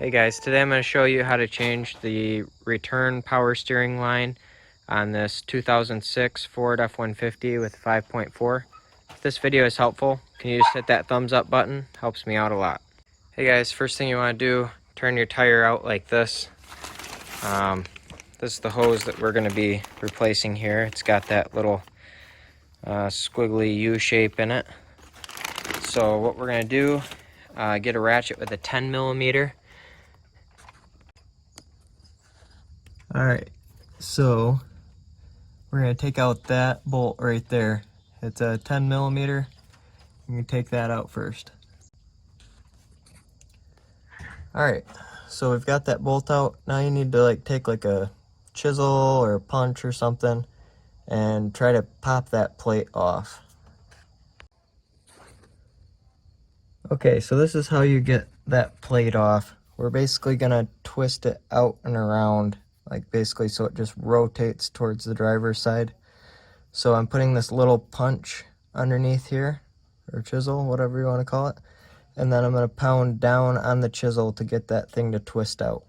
Hey guys, today I'm going to show you how to change the return power steering line on this 2006 Ford F-150 with 5.4. If this video is helpful, can you just hit that thumbs up button? Helps me out a lot. Hey guys, first thing you want to do, turn your tire out like this. This is the hose that we're going to be replacing here. It's got that little squiggly U shape in it. So what we're going to do, get a ratchet with a 10 millimeter. Alright, so we're going to take out that bolt right there. It's a 10 millimeter. I'm going to take that out first. Alright, so we've got that bolt out. Now you need to take a chisel or a punch or something and try to pop that plate off. Okay, so this is how you get that plate off. We're basically going to twist it out and around, basically so it just rotates towards the driver's side. So I'm putting this little punch underneath here, or chisel, whatever you want to call it, and then I'm going to pound down on the chisel to get that thing to twist out.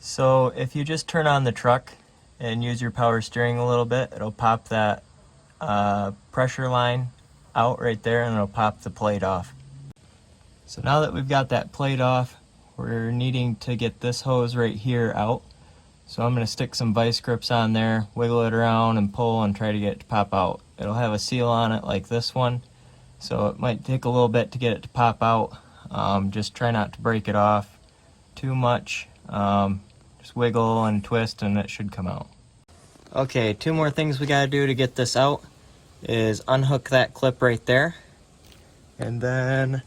So if you just turn on the truck and use your power steering a little bit, it'll pop that pressure line out right there, and it'll pop the plate off. So now that we've got that plate off, we're needing to get this hose right here out. So I'm going to stick some vice grips on there, wiggle it around and pull and try to get it to pop out. It'll have a seal on it like this one, so it might take a little bit to get it to pop out. Just try not to break it off too much. Just wiggle and twist and it should come out. Okay, two more things we got to do to get this out is unhook that clip right there, and then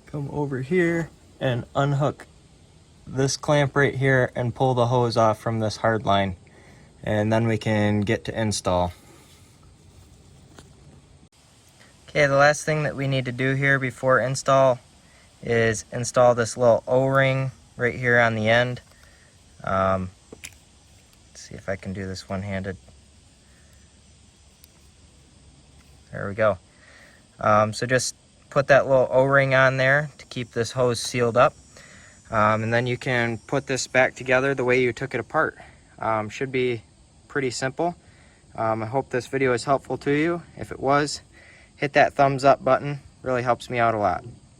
come over here and unhook this clamp right here and pull the hose off from this hard line, and then we can get to install. Okay, the last thing that we need to do here before install is install this little O-ring right here on the end. Let's see if I can do this one-handed. There we go. So just put that little O-ring on there to keep this hose sealed up. And then you can put this back together the way you took it apart. Should be pretty simple. I hope this video is helpful to you. If it was, hit that thumbs up button. Really helps me out a lot.